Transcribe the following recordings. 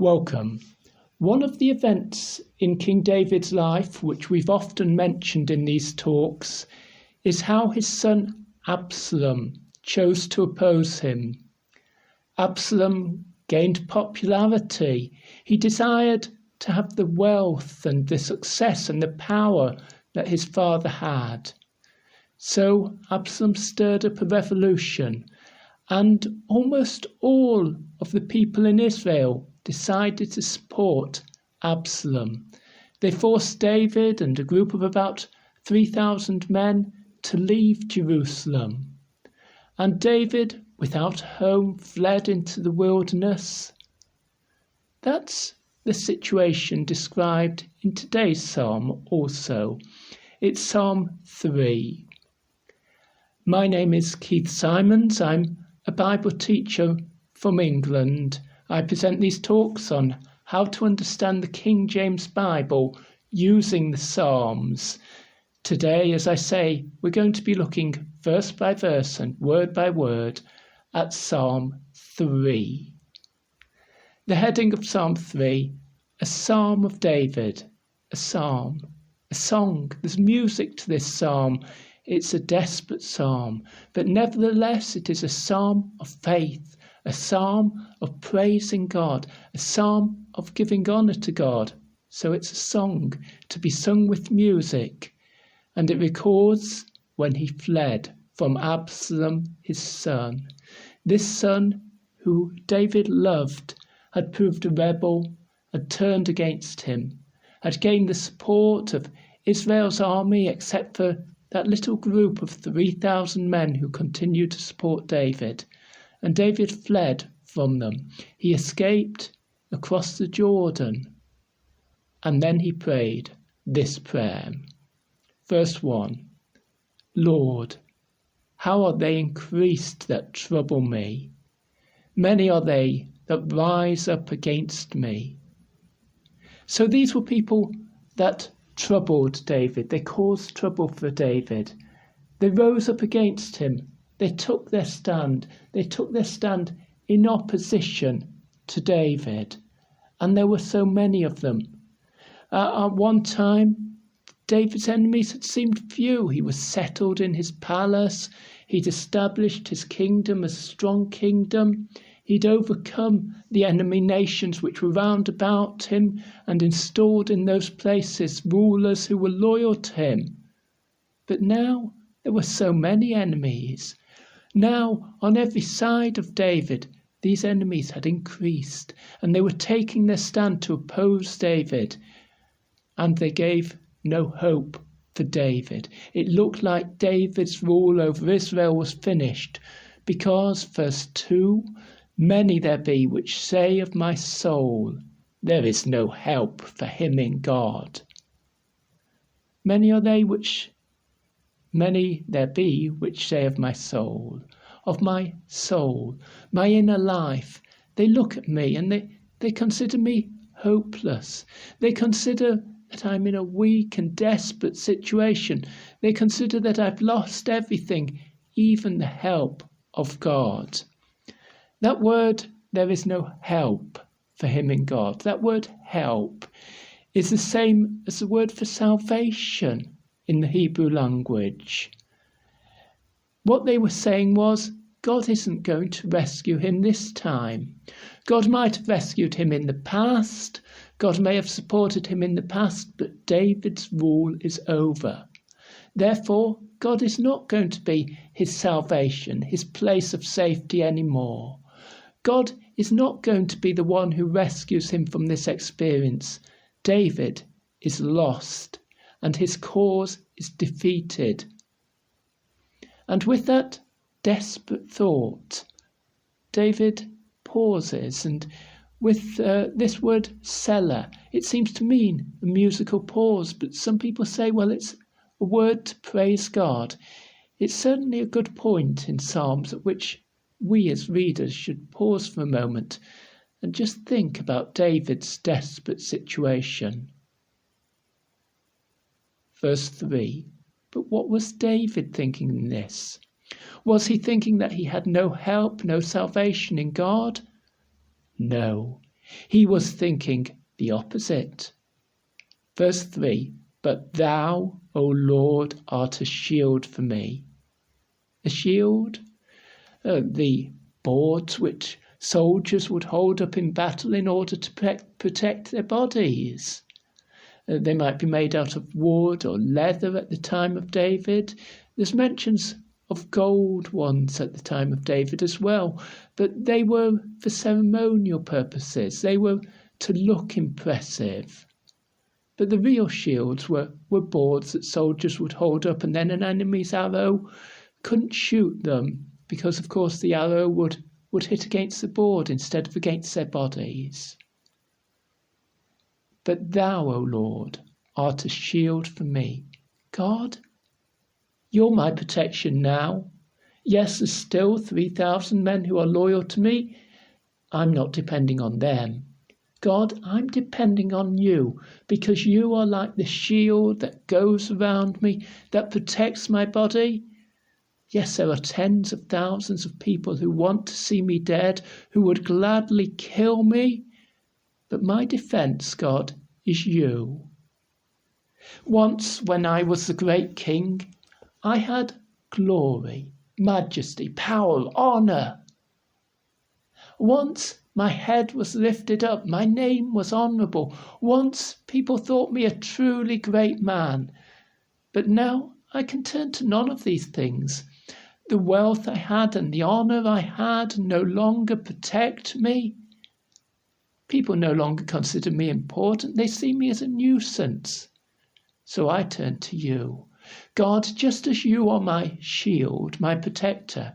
Welcome. One of the events in King David's life, which we've often mentioned in these talks, is how his son Absalom chose to oppose him. Absalom gained popularity. He desired to have the wealth and the success and the power that his father had. So Absalom stirred up a revolution, and almost all of the people in Israel decided to support Absalom. They forced David and a group of about 3,000 men to leave Jerusalem. And David, without home, fled into the wilderness. That's the situation described in today's psalm also. It's Psalm 3. My name is Keith Simons. I'm a Bible teacher from England. I present these talks on how to understand the King James Bible using the Psalms. Today, as I say, we're going to be looking verse by verse and word by word at Psalm 3. The heading of Psalm 3, a Psalm of David, a psalm, a song. There's music to this psalm. It's a desperate psalm, but nevertheless it is a psalm of faith, a psalm of praising God, a psalm of giving honour to God. So it's a song to be sung with music, and it records when he fled from Absalom, his son. This son, who David loved, had proved a rebel, had turned against him, had gained the support of Israel's army except for that little group of 3,000 men who continued to support David. And David fled from them. He escaped across the Jordan. And then he prayed this prayer. Verse 1. Lord, how are they increased that trouble me? Many are they that rise up against me. So these were people that troubled David. They caused trouble for David. They rose up against him. They took their stand. They took their stand in opposition to David. And there were so many of them. At one time, David's enemies had seemed few. He was settled in his palace. He'd established his kingdom as a strong kingdom. He'd overcome the enemy nations which were round about him and installed in those places rulers who were loyal to him. But now there were so many enemies. Now, on every side of David, these enemies had increased, and they were taking their stand to oppose David. And they gave no hope for David. It looked like David's rule over Israel was finished, because, verse 2, many there be which say of my soul, there is no help for him in God. Many there be which say of my soul, my inner life. They look at me and they consider me hopeless. They consider that I'm in a weak and desperate situation. They consider that I've lost everything, even the help of God. That word, there is no help for him in God. That word help is the same as the word for salvation in the Hebrew language. What they were saying was, God isn't going to rescue him this time. God might have rescued him in the past. God may have supported him in the past, but David's rule is over. Therefore, God is not going to be his salvation, his place of safety anymore. God is not going to be the one who rescues him from this experience. David is lost, and his cause is defeated. And with that desperate thought, David pauses, and with this word Selah, it seems to mean a musical pause, but some people say, well, it's a word to praise God. It's certainly a good point in Psalms at which we as readers should pause for a moment and just think about David's desperate situation. Verse 3, but what was David thinking in this? Was he thinking that he had no help, no salvation in God? No. He was thinking the opposite. Verse 3, but thou, O Lord, art a shield for me. A shield? The boards which soldiers would hold up in battle in order to protect their bodies. They might be made out of wood or leather at the time of David. There's mentions of gold ones at the time of David as well, but they were for ceremonial purposes. They were to look impressive. But the real shields were boards that soldiers would hold up, and then an enemy's arrow couldn't shoot them because, of course, the arrow would hit against the board instead of against their bodies. But thou, O Lord, art a shield for me. God, you're my protection now. Yes, there's still 3,000 men who are loyal to me. I'm not depending on them. God, I'm depending on you because you are like the shield that goes around me, that protects my body. Yes, there are tens of thousands of people who want to see me dead, who would gladly kill me. But my defense, God, is you. Once, when I was the great king, I had glory, majesty, power, honor. Once my head was lifted up, my name was honorable. Once people thought me a truly great man. But now I can turn to none of these things. The wealth I had and the honor I had no longer protect me. People no longer consider me important. They see me as a nuisance. So I turn to you. God, just as you are my shield, my protector,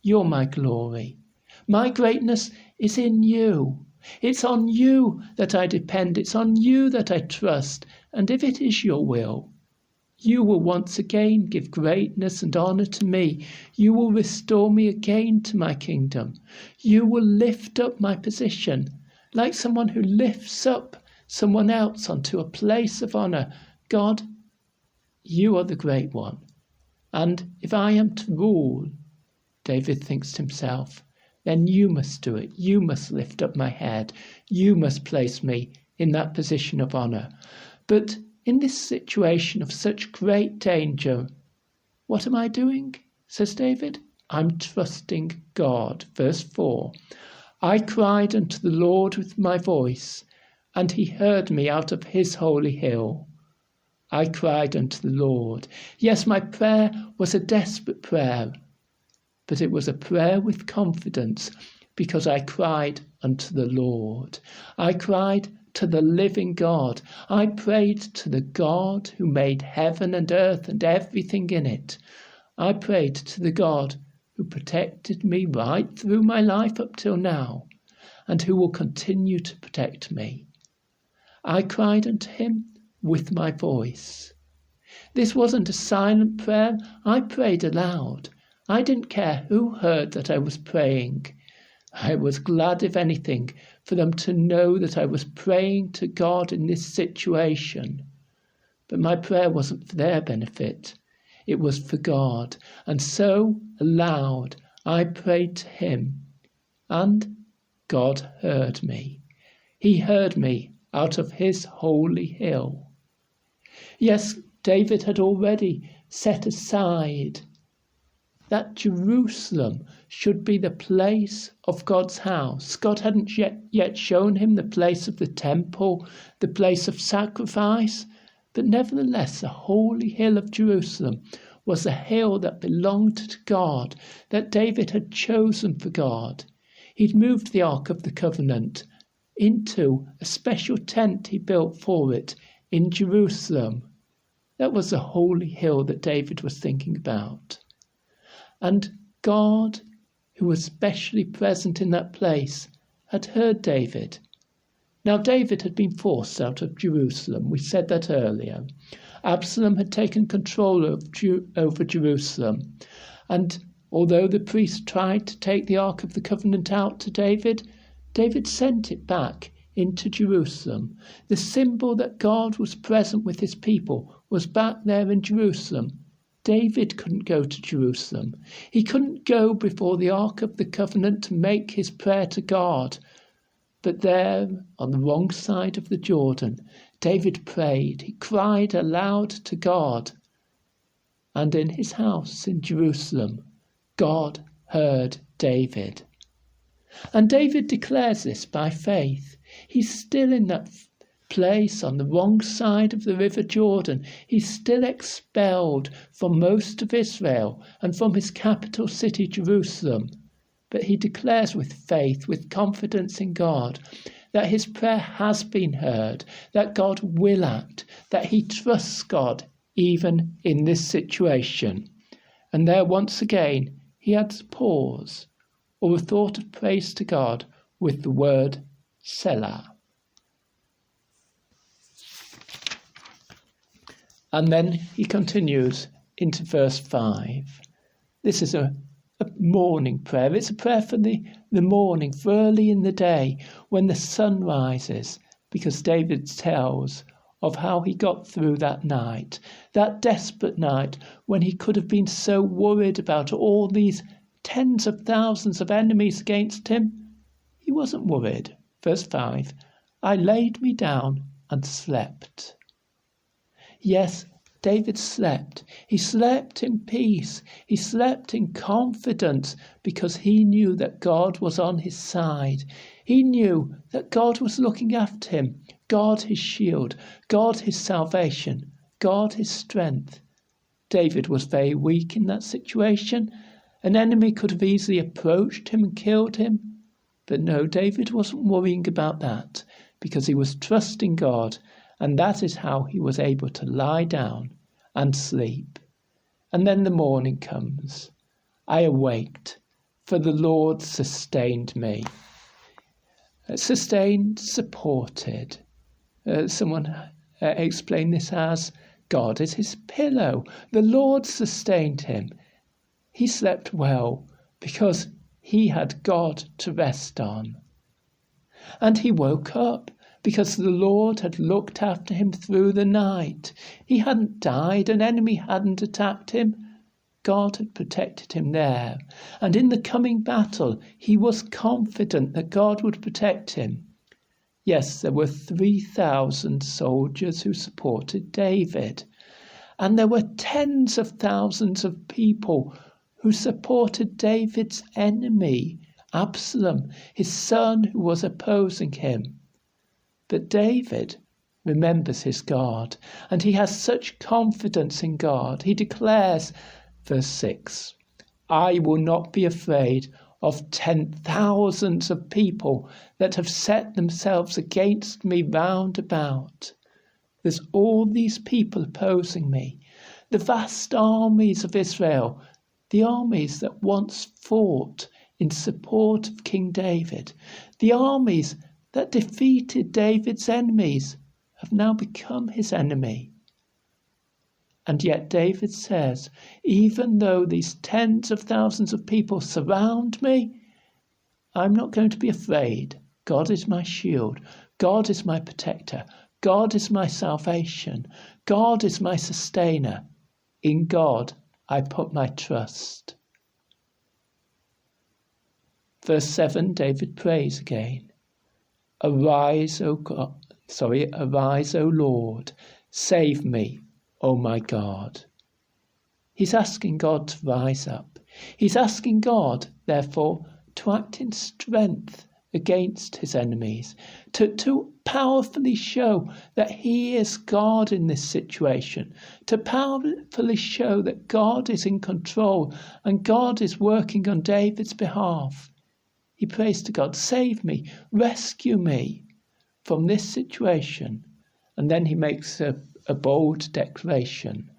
you're my glory. My greatness is in you. It's on you that I depend. It's on you that I trust. And if it is your will, you will once again give greatness and honor to me. You will restore me again to my kingdom. You will lift up my position like someone who lifts up someone else onto a place of honor. God, you are the great one. And if I am to rule, David thinks to himself, then you must do it. You must lift up my head. You must place me in that position of honor. But in this situation of such great danger, what am I doing? Says David. I'm trusting God. Verse 4. I cried unto the Lord with my voice, and he heard me out of his holy hill. I cried unto the Lord. Yes, my prayer was a desperate prayer, but it was a prayer with confidence because I cried unto the Lord. I cried to the living God. I prayed to the God who made heaven and earth and everything in it. I prayed to the God who protected me right through my life up till now and who will continue to protect me. I cried unto him with my voice. This wasn't a silent prayer. I prayed aloud. I didn't care who heard that I was praying. I was glad, if anything, for them to know that I was praying to God in this situation. But my prayer wasn't for their benefit. It was for God. And so, aloud, I prayed to him. And God heard me. He heard me out of his holy hill. Yes, David had already set aside that Jerusalem should be the place of God's house. God hadn't yet shown him the place of the temple, the place of sacrifice, but nevertheless the holy hill of Jerusalem was the hill that belonged to God, that David had chosen for God. He'd moved the Ark of the Covenant into a special tent he built for it in Jerusalem. That was the holy hill that David was thinking about. And God, who was specially present in that place, had heard David. Now David had been forced out of Jerusalem. We said that earlier. Absalom had taken control over Jerusalem. And although the priest tried to take the Ark of the Covenant out to David, David sent it back into Jerusalem. The symbol that God was present with his people was back there in Jerusalem. David couldn't go to Jerusalem. He couldn't go before the Ark of the Covenant to make his prayer to God. But there, on the wrong side of the Jordan, David prayed. He cried aloud to God. And in his house in Jerusalem, God heard David. And David declares this by faith. He's still in that place on the wrong side of the river Jordan. He's still expelled from most of Israel and from his capital city, Jerusalem. But he declares with faith, with confidence in God, that his prayer has been heard, that God will act, that he trusts God even in this situation. And there once again he adds a pause or a thought of praise to God with the word Selah. And then he continues into verse 5. This is a morning prayer. It's a prayer for the morning, for early in the day when the sun rises, because David tells of how he got through that night, that desperate night when he could have been so worried about all these tens of thousands of enemies against him. He wasn't worried. Verse 5, I laid me down and slept. Yes, David slept. He slept in peace. He slept in confidence because he knew that God was on his side. He knew that God was looking after him. God his shield. God his salvation. God his strength. David was very weak in that situation. An enemy could have easily approached him and killed him. But no, David wasn't worrying about that because he was trusting God. And that is how he was able to lie down and sleep. And then the morning comes. I awaked, for the Lord sustained me. Sustained, supported. Someone explained this as God is his pillow. The Lord sustained him. He slept well because he had God to rest on. And he woke up because the Lord had looked after him through the night. He hadn't died, an enemy hadn't attacked him. God had protected him there. And in the coming battle, he was confident that God would protect him. Yes, there were 3,000 soldiers who supported David. And there were tens of thousands of people who supported David's enemy, Absalom, his son who was opposing him. But David remembers his God, and he has such confidence in God. He declares, verse 6, I will not be afraid of 10,000s of people that have set themselves against me round about. There's all these people opposing me, the vast armies of Israel, the armies that once fought in support of King David, the armies that defeated David's enemies have now become his enemy. And yet David says, even though these tens of thousands of people surround me, I'm not going to be afraid. God is my shield. God is my protector. God is my salvation. God is my sustainer. In God I put my trust. Verse 7, David prays again. Arise, O Lord, save me, O my God. He's asking God to rise up. He's asking God, therefore, to act in strength against his enemies, to powerfully show that he is God in this situation, to powerfully show that God is in control and God is working on David's behalf. He prays to God, save me, rescue me from this situation. And then he makes a bold declaration.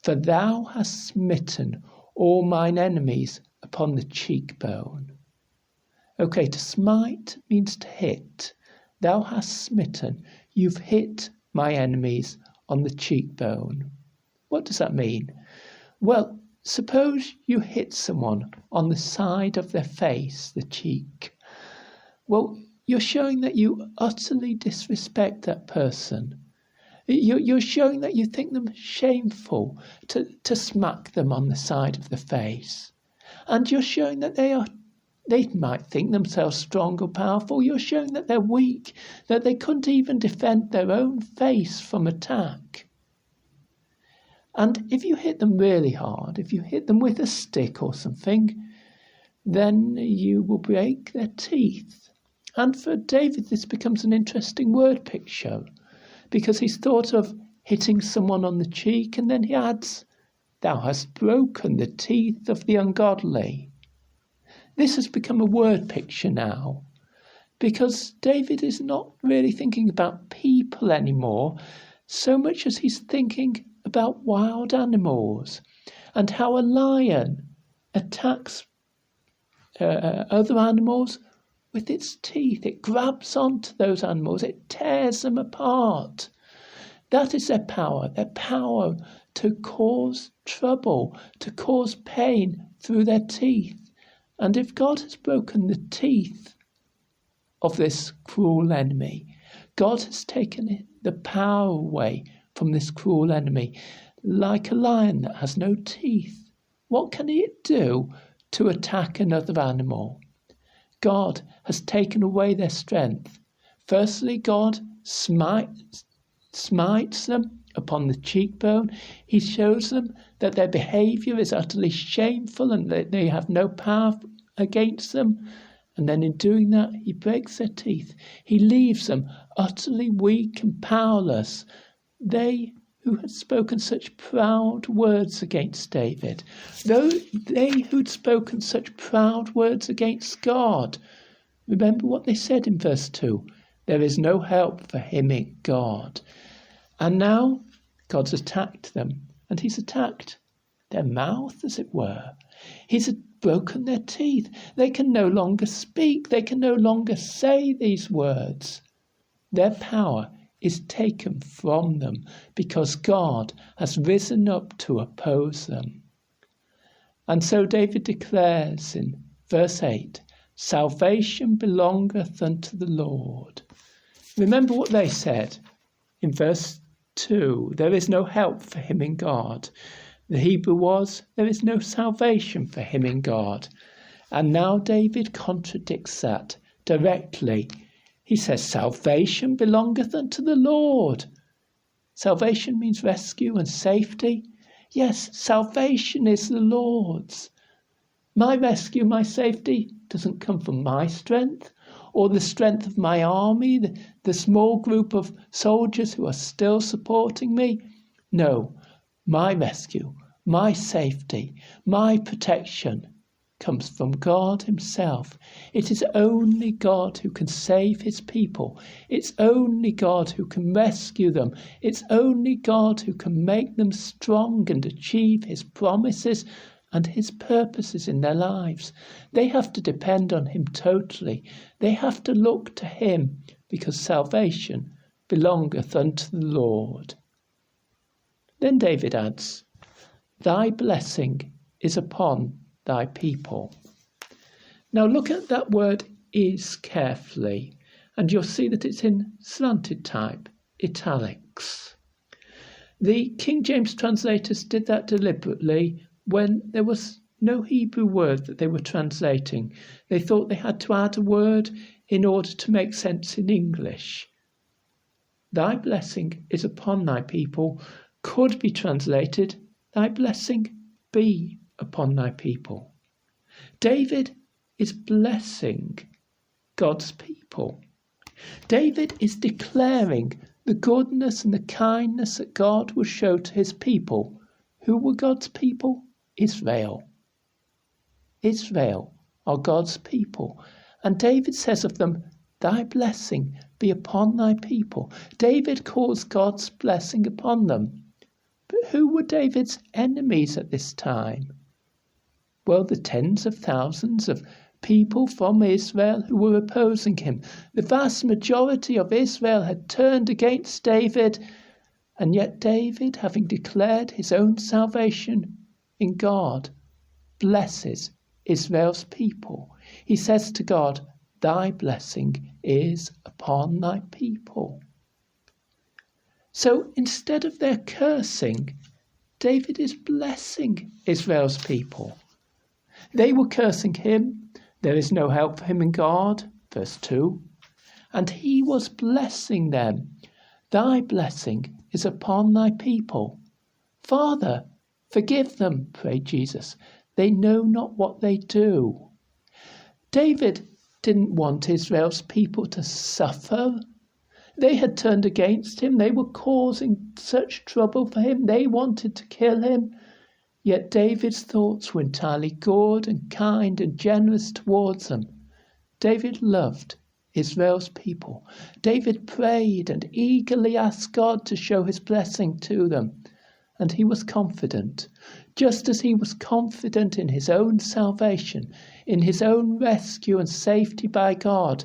For thou hast smitten all mine enemies upon the cheekbone. Okay, to smite means to hit. Thou hast smitten, you've hit my enemies on the cheekbone. What does that mean? Well, suppose you hit someone on the side of their face, the cheek. Well, you're showing that you utterly disrespect that person. You're showing that you think them shameful to smack them on the side of the face. And you're showing that they are They might think themselves strong or powerful. You're showing that they're weak, that they couldn't even defend their own face from attack. And if you hit them really hard, if you hit them with a stick or something, then you will break their teeth. And for David, this becomes an interesting word picture, because he's thought of hitting someone on the cheek, and then he adds, "Thou hast broken the teeth of the ungodly." This has become a word picture now, because David is not really thinking about people anymore, so much as he's thinking about wild animals and how a lion attacks other animals with its teeth. It grabs onto those animals, it tears them apart. That is their power to cause trouble, to cause pain through their teeth. And if God has broken the teeth of this cruel enemy, God has taken the power away from this cruel enemy. Like a lion that has no teeth, what can it do to attack another animal? God has taken away their strength. Firstly, God smites them upon the cheekbone. He shows them that their behaviour is utterly shameful and that they have no power against them. And then in doing that, he breaks their teeth. He leaves them utterly weak and powerless. They who had spoken such proud words against David, they who'd spoken such proud words against God, remember what they said in verse 2, "There is no help for him in God." And now God's attacked them, and he's attacked their mouth, as it were. He's broken their teeth. They can no longer speak. They can no longer say these words. Their power is taken from them because God has risen up to oppose them. And so David declares in verse 8, "Salvation belongeth unto the Lord." Remember what they said in verse 2, "There is no help for him in God." The Hebrew was, "There is no salvation for him in God." And now David contradicts that directly. He says, "Salvation belongeth unto the Lord." Salvation means rescue and safety. Yes, salvation is the Lord's. My rescue, my safety doesn't come from my strength or the strength of my army, the small group of soldiers who are still supporting me. No, my rescue, my safety, my protection comes from God himself. It is only God who can save his people. It's only God who can rescue them. It's only God who can make them strong and achieve his promises and his purposes in their lives. They have to depend on him totally. They have to look to him because salvation belongeth unto the Lord. Then David adds, "Thy blessing is upon thy people." Now look at that word "is" carefully, and you'll see that it's in slanted type, italics. The King James translators did that deliberately when there was no Hebrew word that they were translating. They thought they had to add a word in order to make sense in English. "Thy blessing is upon thy people" could be translated, "Thy blessing be upon thy people." David is blessing God's people. David is declaring the goodness and the kindness that God will show to his people. Who were God's people? Israel. Israel are God's people. And David says of them, "Thy blessing be upon thy people." David calls God's blessing upon them. But who were David's enemies at this time? Well, the tens of thousands of people from Israel who were opposing him. The vast majority of Israel had turned against David, and yet David, having declared his own salvation in God, blesses Israel's people. He says to God, "Thy blessing is upon thy people." So instead of their cursing, David is blessing Israel's people. They were cursing him. There is no help for him in God. Verse 2. And he was blessing them. Thy blessing is upon thy people. Father, forgive them, prayed Jesus. They know not what they do. David didn't want Israel's people to suffer. They had turned against him. They were causing such trouble for him. They wanted to kill him. Yet David's thoughts were entirely good and kind and generous towards them. David loved Israel's people. David prayed and eagerly asked God to show his blessing to them. And he was confident, just as he was confident in his own salvation, in his own rescue and safety by God.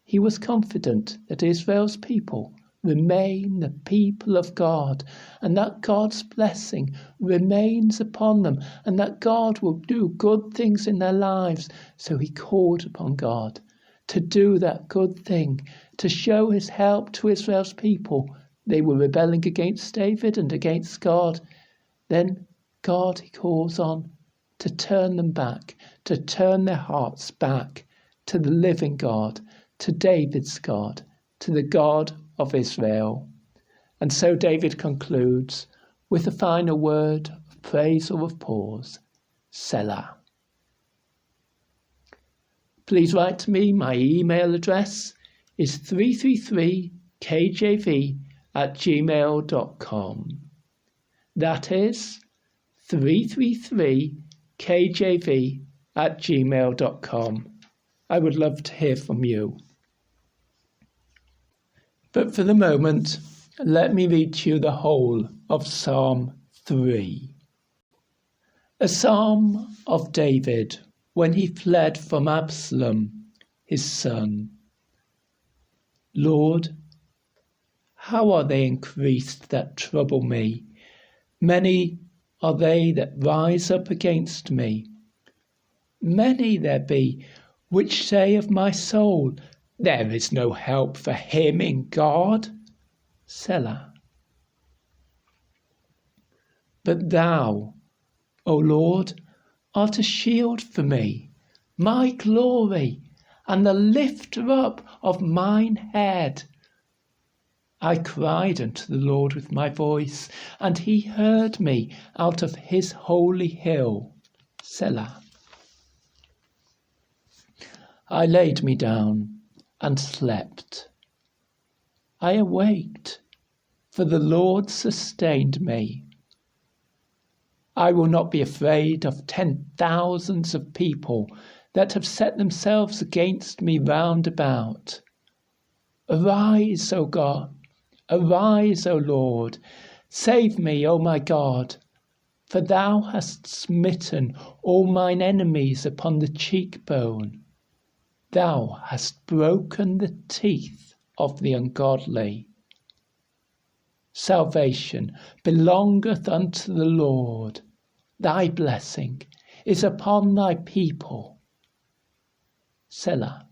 He was confident that Israel's people remain the people of God, and that God's blessing remains upon them, and that God will do good things in their lives. So he called upon God to do that good thing, to show his help to Israel's people. They were rebelling against David and against God. Then God he calls on to turn them back, to turn their hearts back to the living God, to David's God, to the God of Israel. And so David concludes with a final word of praise or of pause, Selah. Please write to me. My email address is 333kjv@gmail.com. That is 333kjv@gmail.com. I would love to hear from you. But for the moment, let me read to you the whole of Psalm 3. A psalm of David when he fled from Absalom, his son. Lord, how are they increased that trouble me? Many are they that rise up against me. Many there be which say of my soul, there is no help for him in God. Selah. But thou, O Lord, art a shield for me, my glory, and the lifter up of mine head. I cried unto the Lord with my voice, and he heard me out of his holy hill. Selah. I laid me down and slept. I awaked, for the Lord sustained me. I will not be afraid of 10,000s of people that have set themselves against me round about. Arise, O God, arise, O Lord, save me, O my God, for thou hast smitten all mine enemies upon the cheekbone. Thou hast broken the teeth of the ungodly. Salvation belongeth unto the Lord. Thy blessing is upon thy people. Selah.